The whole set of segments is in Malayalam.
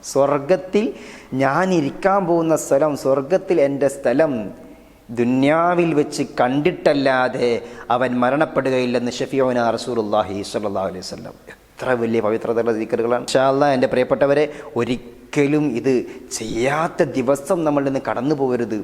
സ്വർഗത്തിൽ ഞാൻ ഇരിക്കാൻ പോകുന്ന സ്ഥലം, സ്വർഗത്തിൽ എൻ്റെ സ്ഥലം ദുന്യാവിൽ വെച്ച് കണ്ടിട്ടല്ലാതെ അവൻ മരണപ്പെടുകയില്ലെന്ന് ഷഫീഉനാ റസൂലുള്ളാഹി സ്വല്ലല്ലാഹു അലൈഹി വസല്ലം. എത്ര വലിയ പവിത്രതയുള്ള ദിക്റുകളാണ്. ഇൻഷാ അല്ലാഹ് എൻ്റെ പ്രിയപ്പെട്ടവരെ, ഒരിക്കലും ഇത് ചെയ്യാത്ത ദിവസം നമ്മളിൽ നിന്ന് കടന്നു പോകരുത്.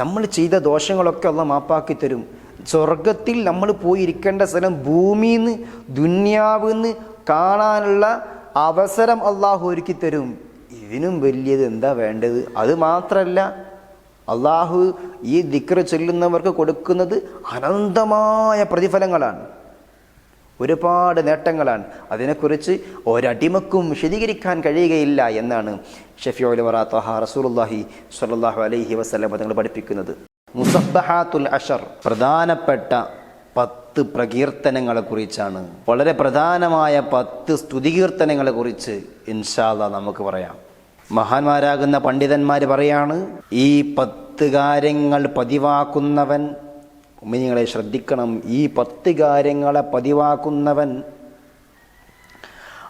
നമ്മൾ ചെയ്ത ദോഷങ്ങളൊക്കെ അള്ളാഹ് മാപ്പാക്കി തരും. സ്വർഗത്തിൽ നമ്മൾ പോയിരിക്കേണ്ട സ്ഥലം ഭൂമിയിൽ നിന്ന് ദുന്യാവിൽ നിന്ന് കാണാനുള്ള അവസരം അള്ളാഹു ഒരുക്കി തരും. ഇതിനും വലിയത് എന്താ വേണ്ടത്? അത് മാത്രമല്ല, അള്ളാഹു ഈ ദിക്ർ ചൊല്ലുന്നവർക്ക് കൊടുക്കുന്നത് അനന്തമായ പ്രതിഫലങ്ങളാണ്, ഒരുപാട് നേട്ടങ്ങളാണ്. അതിനെക്കുറിച്ച് ഒരടിമക്കും വിശദീകരിക്കാൻ കഴിയുകയില്ല എന്നാണ് ഷഫീഉൽ വറാ ത്വഹ റസൂലുള്ളാഹി സ്വല്ലല്ലാഹു അലൈഹി വസല്ലം തങ്ങൾ പഠിപ്പിക്കുന്നത്. മുസബ്ബഹാത്തുൽ അശർ, പ്രധാനപ്പെട്ട 10 പ്രകീർത്തനങ്ങളെ കുറിച്ചാണ്, വളരെ പ്രധാനമായ 10 സ്തുതികീർത്തനങ്ങളെ കുറിച്ച് ഇൻഷാ അല്ലാഹ് നമുക്ക് പറയാം. മഹാന്മാരാകുന്ന പണ്ഡിതന്മാർ പറയാണ്, ഈ 10 കാര്യങ്ങൾ പതിവാക്കുന്നവൻ, മുഅ്മിനീങ്ങളെ ശ്രദ്ധിക്കണം, ഈ 10 കാര്യങ്ങളെ പതിവാക്കുന്നവൻ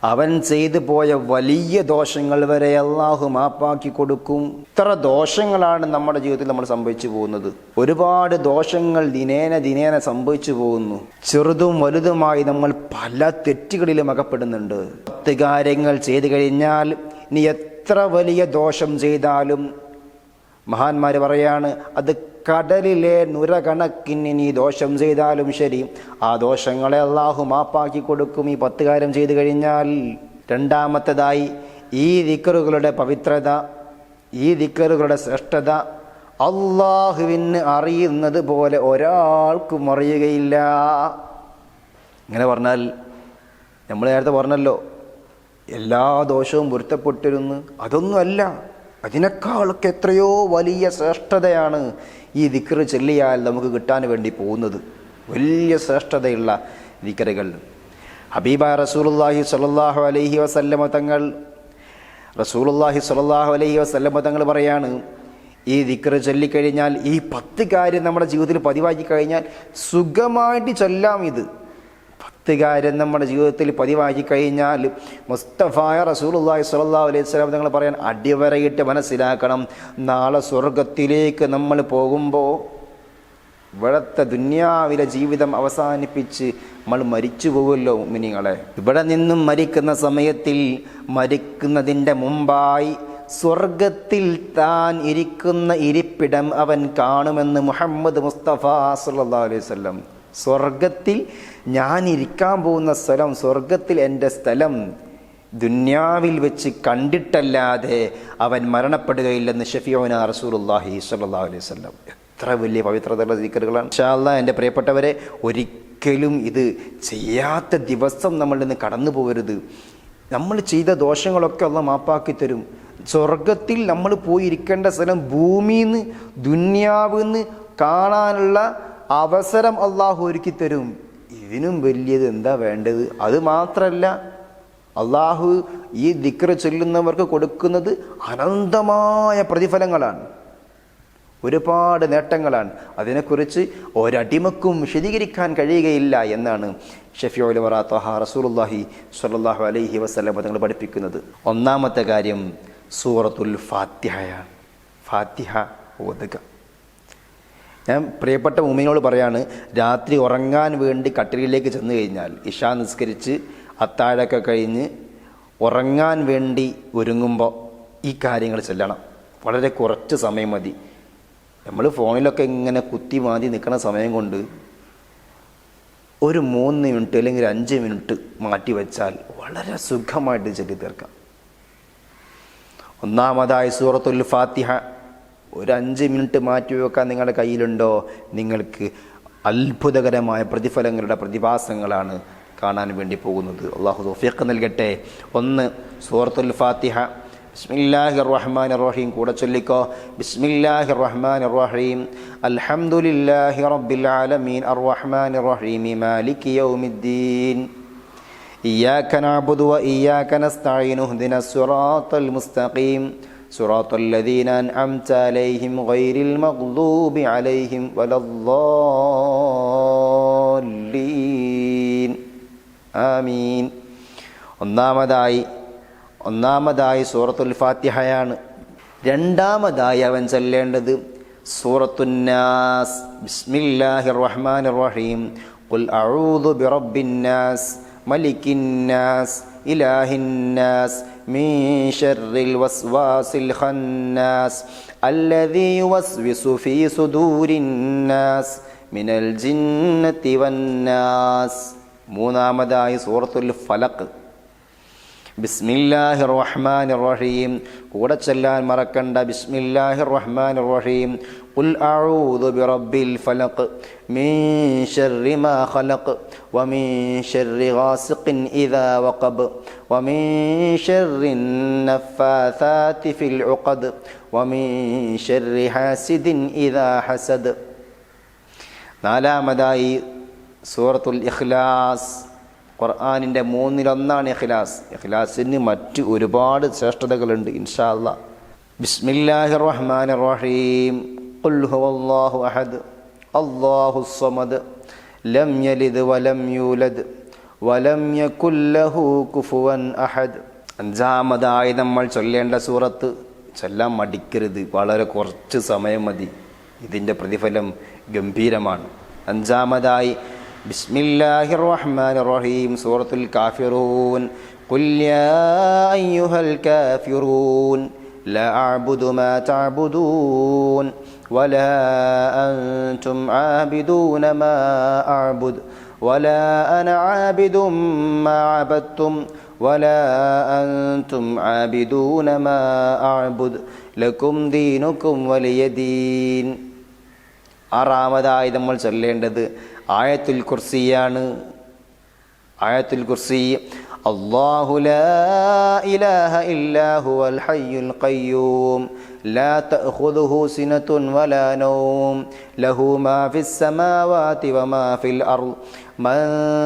അവൻ ചെയ്തു പോയ വലിയ ദോഷങ്ങൾ വരെ അള്ളാഹു മാപ്പാക്കി കൊടുക്കും. ഇത്ര ദോഷങ്ങളാണ് നമ്മുടെ ജീവിതത്തിൽ നമ്മൾ സംഭവിച്ചു പോകുന്നത്. ഒരുപാട് ദോഷങ്ങൾ ദിനേന സംഭവിച്ചു പോകുന്നു. ചെറുതും വലുതുമായി നമ്മൾ പല തെറ്റുകളിലും അകപ്പെടുന്നുണ്ട്. 10 കാര്യങ്ങൾ ചെയ്തു കഴിഞ്ഞാൽ ഇനി എത്ര വലിയ ദോഷം ചെയ്താലും, മഹാന്മാർ പറയാണ്, അത് കടലിലെ നുര കണക്കിന് നീ ദോഷം ചെയ്താലും ശരി, ആ ദോഷങ്ങളെ അള്ളാഹു മാപ്പാക്കി കൊടുക്കും ഈ 10 കാര്യം ചെയ്തു കഴിഞ്ഞാൽ. രണ്ടാമത്തേതായി, ഈ ദിക്റുകളുടെ പവിത്രത, ഈ ദിക്റുകളുടെ ശ്രേഷ്ഠത അള്ളാഹുവിന് അറിയുന്നത് പോലെ ഒരാൾക്കും അറിയുകയില്ല. ഇങ്ങനെ പറഞ്ഞാൽ, നമ്മൾ നേരത്തെ പറഞ്ഞല്ലോ, എല്ലാ ദോഷവും പൊരുത്തപ്പെട്ടിരുന്നു. അതൊന്നുമല്ല, അതിനേക്കാളൊക്കെ എത്രയോ വലിയ ശ്രേഷ്ഠതയാണ് ഈ ദിക്ർ ചൊല്ലിയാൽ നമുക്ക് കിട്ടാൻ വേണ്ടി പോകുന്നത്. വലിയ ശ്രേഷ്ഠതയുള്ള ദിക്റുകൾ. ഹബീബായ റസൂലുള്ളാഹി സ്വല്ലല്ലാഹു അലൈഹി വസല്ലമ തങ്ങൾ പറയാണ്, ഈ ദിക്ർ ചൊല്ലിക്കഴിഞ്ഞാൽ, ഈ 10 കാര്യം നമ്മുടെ ജീവിതത്തിൽ പതിവാക്കി കഴിഞ്ഞാൽ സുഖമായിട്ട് ചൊല്ലാം. ഇത് 10 കാര്യം നമ്മുടെ ജീവിതത്തിൽ പതിവാക്കി കഴിഞ്ഞാൽ മുസ്തഫായ റസൂലുള്ളാഹി സ്വല്ലല്ലാഹു അലൈഹി വസല്ലം തങ്ങൾ പറയാൻ, അടിവരയിട്ട് മനസ്സിലാക്കണം, നാളെ സ്വർഗത്തിലേക്ക് നമ്മൾ പോകുമ്പോൾ, ഇവിടുത്തെ ദുന്യാവിലെ ജീവിതം അവസാനിപ്പിച്ച് നമ്മൾ മരിച്ചു പോകുമല്ലോ മുഅ്മിനീങ്ങളെ. ഇവിടെ നിന്നും മരിക്കുന്ന സമയത്തിൽ, മരിക്കുന്നതിൻ്റെ മുമ്പായി സ്വർഗത്തിൽ താൻ ഇരിക്കുന്ന ഇരിപ്പിടം അവൻ കാണുമെന്ന് മുഹമ്മദ് മുസ്തഫ സ്വല്ലല്ലാഹു അലൈഹി വസല്ലം. സ്വർഗത്തിൽ ഞാൻ ഇരിക്കാൻ പോകുന്ന സ്ഥലം, സ്വർഗത്തിൽ എൻ്റെ സ്ഥലം ദുന്യാവിൽ വെച്ച് കണ്ടിട്ടല്ലാതെ അവൻ മരണപ്പെടുകയില്ലെന്ന് ഷഫീഉനാ റസൂലുള്ളാഹി സ്വല്ലല്ലാഹു അലൈഹി വസല്ലം. എത്ര വലിയ പവിത്രതയുള്ള ദിക്റുകളാണ്. ഇൻഷാ അല്ലാഹ് എൻ്റെ പ്രിയപ്പെട്ടവരെ, ഒരിക്കലും ഇത് ചെയ്യാത്ത ദിവസം നമ്മളിൽ നിന്ന് കടന്നു പോകരുത്. നമ്മൾ ചെയ്ത ദോഷങ്ങളൊക്കെ അള്ളാഹ് മാപ്പാക്കി തരും. സ്വർഗത്തിൽ നമ്മൾ പോയിരിക്കേണ്ട സ്ഥലം ഭൂമിയിൽ നിന്ന് ദുന്യാവിൽ നിന്ന് കാണാനുള്ള അവസരം അള്ളാഹു ഒരുക്കി തരും. ഇതിനും വലിയത് എന്താ വേണ്ടത്? അത് മാത്രമല്ല, അള്ളാഹു ഈ ദിക്ർ ചൊല്ലുന്നവർക്ക് കൊടുക്കുന്നത് അനന്തമായ പ്രതിഫലങ്ങളാണ്, ഒരുപാട് നേട്ടങ്ങളാണ്. അതിനെക്കുറിച്ച് ഒരടിമക്കും വിശദീകരിക്കാൻ കഴിയുകയില്ല എന്നാണ് ഷഫീഉൽ വറാ ത്വഹ റസൂലുള്ളാഹി സ്വല്ലല്ലാഹു അലൈഹി വസല്ലം തങ്ങൾ പഠിപ്പിക്കുന്നത്. ഒന്നാമത്തെ കാര്യം സൂറത്തുൽ ഫാത്തിഹയാണ്. ഫാത്തിഹ ഓതുക. ഞാൻ പ്രിയപ്പെട്ട മുഅ്മിനോട് പറയാണ്, രാത്രി ഉറങ്ങാൻ വേണ്ടി കട്ടിലിലേക്ക് ചെന്ന് കഴിഞ്ഞാൽ, ഇശാ നിസ്കരിച്ച് അത്താഴമൊക്കെ കഴിഞ്ഞ് ഉറങ്ങാൻ വേണ്ടി ഒരുങ്ങുമ്പോൾ ഈ കാര്യങ്ങൾ ചെല്ലണം. വളരെ കുറച്ച് സമയം മതി. നമ്മൾ ഫോണിലൊക്കെ ഇങ്ങനെ കുത്തി മാതി നിൽക്കുന്ന സമയം കൊണ്ട് ഒരു 3 മിനിറ്റ് അല്ലെങ്കിൽ 5 മിനിറ്റ് മാറ്റി വെച്ചാൽ വളരെ സുഖമായിട്ട് ചൊല്ലി തീർക്കാം. ഒന്നാമതായി സൂറത്തുൽ ഫാത്തിഹ ഒരു 5 മിനിറ്റ് മാറ്റി വെക്കാൻ നിങ്ങളുടെ കയ്യിലുണ്ടോ, നിങ്ങൾക്ക് അത്ഭുതകരമായ പ്രതിഫലങ്ങളുടെ പ്രതിഭാസങ്ങളാണ് കാണാൻ വേണ്ടി പോകുന്നത്. അല്ലാഹു തൗഫീഖ് നൽകട്ടെ. 1 സൂറത്തുൽ ഫാത്തിഹ. ബിസ്മില്ലാഹിർ റഹ്മാനിർ റഹീം. കൂടെ ചൊല്ലിക്കോ. ബിസ്മില്ലാഹിർ റഹ്മാനിർ റഹീം. അൽഹംദുലില്ലാഹി റബ്ബിൽ ആലമീൻ അർറഹ്മാനിർ റഹീം മാലികി യൗമിദ്ദീൻ ഇയ്യാക നഅ്ബുദു വ ഇയ്യാക നസ്തഈൻ ഇഹ്ദിനസ് സിറാത്തൽ മുസ്തഖീം സിറാത്തൽ ലദീന അൻഅംത അലൈഹിം ഗൈറിൽ മഗ്ദൂബി അലൈഹിം വലദ്ദാല്ലീൻ. ആമീൻ. ഒന്നാമതായി ഒന്നാമതായി സൂറത്തുൽ ഫാത്തിഹയാണ്. രണ്ടാമതായി അവൻ ചൊല്ലേണ്ടത് സൂറത്തുന്നാസ്. ബിസ്മില്ലാഹിർ റഹ്മാനിർ റഹീം. ഖുൽ അഊദു ബിറബ്ബിന്നാസ് മലിക്കിന്നാസ് ഇലാഹിന്നാസ് മിൻ ശർറിൽ വസ്വാസിൽ ഖന്നാസ് അല്ലദീ യുവസ്വിസു ഫീ സുദൂരിന്നാസ് മിനൽ ജിന്നത്തി വന്നാസ്. മൂന്നാമതായി സൂറത്തുൽ ഫലഖ്. ബിസ്മില്ലാഹിർ റഹ്മാനിർ റഹീം. കൂടെ ചൊല്ലാൻ മറക്കണ്ട. ബിസ്മില്ലാഹിർ റഹ്മാനിർ റഹീം. ഖുൽ അഊദു ബിറബ്ബിൽ ഫലഖ് മിൻ ശർരി മാ ഖലഖ് വമിൻ ശർരി ഗാസിഖിൻ ഇദാ വഖബ് വമിൻ ശർരിൻ നഫ്ഫാഥാതി ഫിൽ ഉഖദ് വമിൻ ശർരി ഹാസിദിൻ ഇദാ ഹസദ്. നാലാമതായി സൂറത്തുൽ ഇഖ്ലാസ്. ഖുർആനിൻ്റെ 1/3 ഇഖ്ലാസ്. ഇഖ്ലാസിന് മറ്റ് ഒരുപാട് ശ്രേഷ്ഠതകളുണ്ട് ഇൻഷാ അല്ലാഹ്. ബിസ്മില്ലാഹിർ റഹ്മാനിർ റഹീം. ഖുൽ ഹുവല്ലാഹു അഹദ് അല്ലാഹുസ് സമദ് ലം യലിദ് വലം യൂലദ് വലം യകുൽ ലഹു കുഫുവൻ അഹദ്. അഞ്ചാമതായി നമ്മൾ ചൊല്ലേണ്ട സൂറത്ത്, ചൊല്ലാൻ മടിക്കരുത്, വളരെ കുറച്ച് സമയം മതി, ഇതിൻ്റെ പ്രതിഫലം ഗംഭീരമാണ്. അഞ്ചാമതായി ബിസ്മില്ലാഹിർ റഹ്മാനിർ റഹീം. സൂറത്തുൽ കാഫിറൂൻ. ഖുൽ യാ അയ്യുഹൽ കാഫിറൂൻ ലാ അഅ്ബുദു മാ തഅ്ബുദൂൻ വലാ അൻതും ആബിദൂന മാ അഅ്ബുദു വലാ അന ആബിദും മാ അബദ്തും വലാ അൻതും ആബിദൂന മാ അഅ്ബുദു ലക്കും ദീനുക്കും വലിയ ദീൻ. ആറാമതായി നമ്മൾ ചൊല്ലേണ്ടത് ആയത്തുൽ കുർസിയാണ്. ആയത്തുൽ കുർസി. അല്ലാഹു ലാ ഇലാഹ ഇല്ലാ ഹുവൽ ഹയ്യുൽ ഖയ്യൂം ലാ തഅഖുദുഹു സിനത്തുൻ വലാ നൗം ലഹു മാ ഫിസ് സമാവാതി വമാ ഫിൽ അർദ് മൻ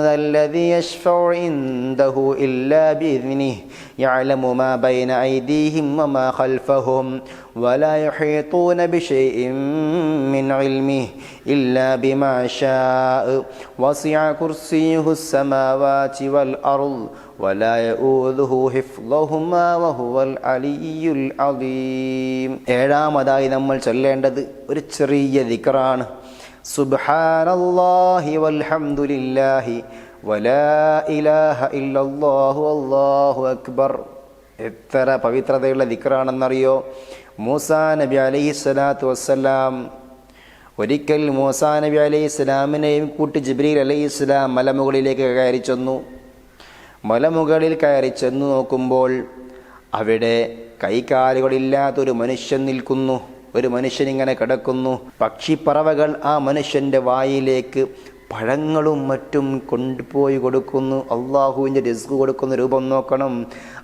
ദല്ലദീ യശ്ഫഉ ഇൻദഹു ഇല്ലാ ബിഇذനിഹി യഅലമു മാ ബൈന അയ്ദീഹിം വമാ ഖൽഫഹും വലാ യുഹീതൂന ബിശൈഇൻ മിൻ ഇൽമിഹി ഇല്ലാ ബിമാ ശാഅ വസിഅ കുർസിയ്യുഹുസ് സമാവാതി വൽ അർദ് വലാ യഊദുഹു ഹിഫ്ളുഹുമാ വഹുവൽ അലിയ്യുൽ അദീം. ഏഴാമതായി നമ്മൾ ചൊല്ലേണ്ടത് ഒരു ചെറിയ ദിക്റാണ്. സുബ്ഹാനല്ലാഹി വൽഹംദുലില്ലാഹി വലാ ഇലാഹ ഇല്ലല്ലാഹു അല്ലാഹു അക്ബർ. എത്ര പവിത്രതയുള്ള ദിക്റാണെന്നറിയോ? മൂസാ നബി അലൈഹിസ്സലാത്തു വസ്സലാം ഒരിക്കൽ മൂസാ നബി അലൈഹിസ്സലാമിനെയും കൂട്ടി ജിബ്രീൽ അലൈഹിസ്സലാം മലമുകളിലേക്ക് കയറി ചെന്നു. മലമുകളിൽ കയറി ചെന്നു നോക്കുമ്പോൾ അവിടെ കൈകാലുകളില്ലാത്തൊരു മനുഷ്യൻ നിൽക്കുന്നു. ഒരു മനുഷ്യൻ ഇങ്ങനെ കിടക്കുന്നു. പക്ഷിപ്പറവകൾ ആ മനുഷ്യൻ്റെ വായിലേക്ക് പഴങ്ങളും മറ്റും കൊണ്ടുപോയി കൊടുക്കുന്നു. അള്ളാഹുവിൻ്റെ റിസ്ക് കൊടുക്കുന്ന രൂപം നോക്കണം.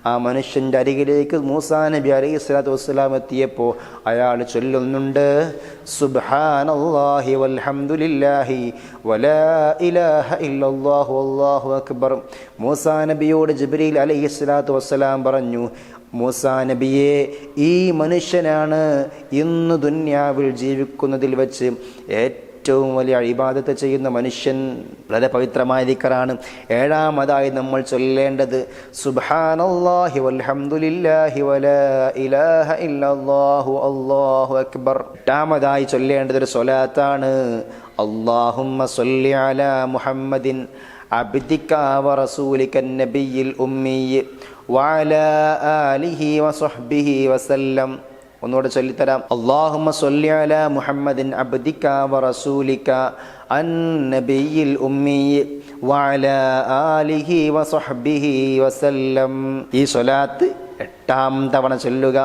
ആ മനുഷ്യൻ്റെ അരികിലേക്ക് മൂസാ നബി അലൈഹി സ്വലാത്തു വസ്സലാം എത്തിയപ്പോൾ അയാൾ ചൊല്ലുന്നുണ്ട് സുബ്ഹാനല്ലാഹി വൽഹംദുലില്ലാഹി വലാ ഇലാഹ ഇല്ലല്ലാഹു അല്ലാഹു അക്ബർ. മൂസാ നബിയോട് ജിബ്രീൽ അലൈഹി സ്വലാത്തു വസ്സലാം പറഞ്ഞു, മൂസാ നബിയെ, ഈ മനുഷ്യനാണ് ഇന്ന് ദുന്യാവിൽ ജീവിക്കുന്നതിൽ വെച്ച് ഏറ്റവും വലിയ ഇബാദത്ത് ചെയ്യുന്ന മനുഷ്യൻ. വളരെ പവിത്രമായ ദിക്റാണ്. ഏഴാമതായി നമ്മൾ ചൊല്ലേണ്ടത് സുബ്ഹാനല്ലാഹി വൽഹംദുലില്ലാഹി വലാ ഇലാഹ ഇല്ലല്ലാഹു അല്ലാഹു അക്ബർ. എട്ടാമതായി ചൊല്ലേണ്ടത് ഒരു സ്വലാത്താണ്. അല്ലാഹുമ്മ സ്വല്ലി അലാ മുഹമ്മദിൻ അബ്ദിക വറസൂലിക നബിയിൽ ഉമ്മിയ്യ് വഅലാ ആലിഹി വസഹ്ബിഹി വസല്ലം. ഒന്നുകൂടെ ചൊല്ലിത്തരാം. അല്ലാഹുമ്മ സ്വല്ലി അലാ മുഹമ്മദിൻ അബ്ദിക വറസൂലിക അന്നബിയിൽ ഉമ്മിയ്യ് വഅലാ ആലിഹി വസഹ്ബിഹി വസല്ലം. ഈ സ്വലാത്ത് 8 തവണ ചൊല്ലുക.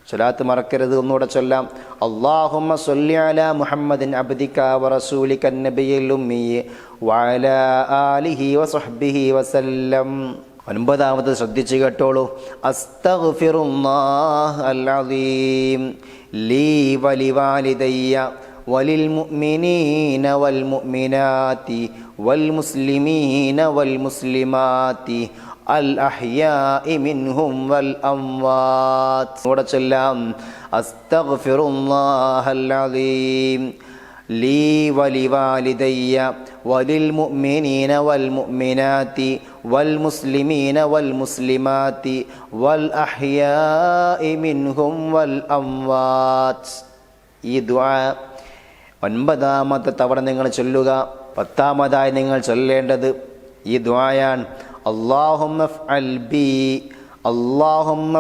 സ്വലാത്ത് മറക്കരുത്. ഒന്നുകൂടെ ചൊല്ലാം. അല്ലാഹുമ്മ സ്വല്ലി അലാ മുഹമ്മദിൻ അബ്ദിക വറസൂലിക അന്നബിയിൽ ഉമ്മിയ്യ് വഅലാ ആലിഹി വസഹ്ബിഹി വസല്ലം. 9ാമത് ശ്രദ്ധിച്ചു കേട്ടോളൂ. അസ്തഗ്ഫിറുല്ലാഹൽ അസീം ലീ വലിവാലിദയ്യ വലിൽ മുഅ്മിനീന വൽ മുഅ്മിനാതി വൽ മുസ്ലിമീന വൽ മുസ്ലിമാതി അൽ അഹ്യാഇ മിൻഹും വൽ അംവാത്. ഇവിടെ ചൊല്ലാം. അസ്തഗ്ഫിറുല്ലാഹൽ അസീം ലീ വലിവാലിദയ്യ വലിൽ മുഅ്മിനീന വൽ മുഅ്മിനാതി വൽ മുസ്ലിമീന വൽ മുസ്ലിമാതി വൽ അഹ്യാഇ മിൻഹും വൽ അംവാത്. ഈ ദുആ 9ാമത്തെ തവണ നിങ്ങൾ ചൊല്ലുക. 10ാമതായി നിങ്ങൾ ചൊല്ലേണ്ടത് ഈ ദുആയാണ്. അല്ലാഹുമ്മ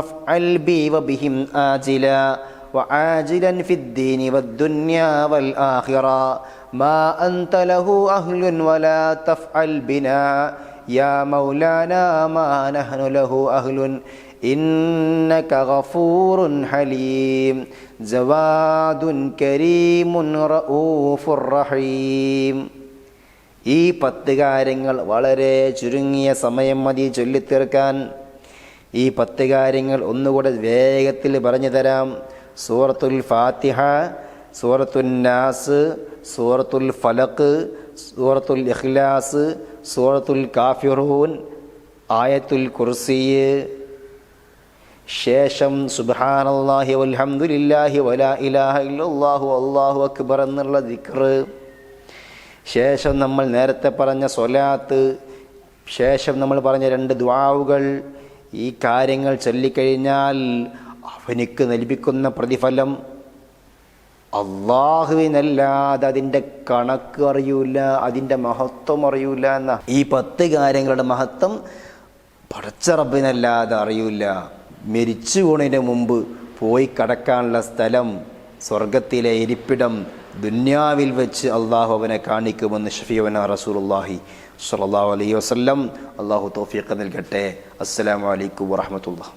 ഫ്അൽ ബി വബിഹിം ആജില വആജിലൻ ഫിദ്ദീനി വദ്ദുനിയാ വൽ ആഖിറ മാ അൻത ലഹു അഹ്ലുൻ വലാ തഫ്അൽ ബിനാ യാ മൗലാനാ മാ നഹ്നു ലഹു അഹ്ലുൻ ഇന്നക ഗഫൂറുൻ ഹലീം ജവാദുൻ കരീമുൻ റഊഫുർ റഹീം. ഈ 10 കാര്യങ്ങൾ വളരെ ചുരുങ്ങിയ സമയം മതി ചൊല്ലിത്തീർക്കാൻ. ഈ 10 കാര്യങ്ങൾ ഒന്നുകൂടെ വേഗത്തിൽ പറഞ്ഞു തരാം. സൂറത്തുൽ ഫാത്തിഹ, സൂറത്തുൽ നാസ്, സൂറത്തുൽ ഫലഖ്, സൂറത്തുൽ ഇഖ്ലാസ്, സൂറത്തുൽ കാഫിറൂൻ, ആയത്തുൽ കുർസി, ശേഷം സുബ്ഹാനല്ലാഹി വൽഹംദുലില്ലാഹി വലാ ഇലാഹ ഇല്ലല്ലാഹു അല്ലാഹു അക്ബർ എന്നുള്ള ദിക്ർ, ശേഷം നമ്മൾ നേരത്തെ പറഞ്ഞ സ്വലാത്ത്, ശേഷം നമ്മൾ പറഞ്ഞ 2 ദുആവുകൾ. ഈ കാര്യങ്ങൾ ചൊല്ലിക്കഴിഞ്ഞാൽ അവനിക്ക് ലഭിക്കുന്ന പ്രതിഫലം അള്ളാഹുവിനല്ലാതെ അതിൻ്റെ കണക്ക് അറിയൂല, അതിൻ്റെ മഹത്വം അറിയൂല എന്ന. ഈ 10 കാര്യങ്ങളുടെ മഹത്വം പടച്ച റബ്ബിനല്ലാതെ അറിയൂല. മരിച്ചു പോണതിന് മുമ്പ് പോയി കടക്കാനുള്ള സ്ഥലം, സ്വർഗത്തിലെ ഇരിപ്പിടം ദുന്യാവിൽ വെച്ച് അള്ളാഹു അവനെ കാണിക്കുമെന്ന് ഷഫീഉനാ റസൂലുള്ളാഹി സ്വല്ലല്ലാഹു അലൈഹി വസല്ലം. അള്ളാഹു തൗഫീഖ് നൽകട്ടെ. അസ്സലാമു അലൈക്കും വറഹ്മത്തുള്ളാഹി.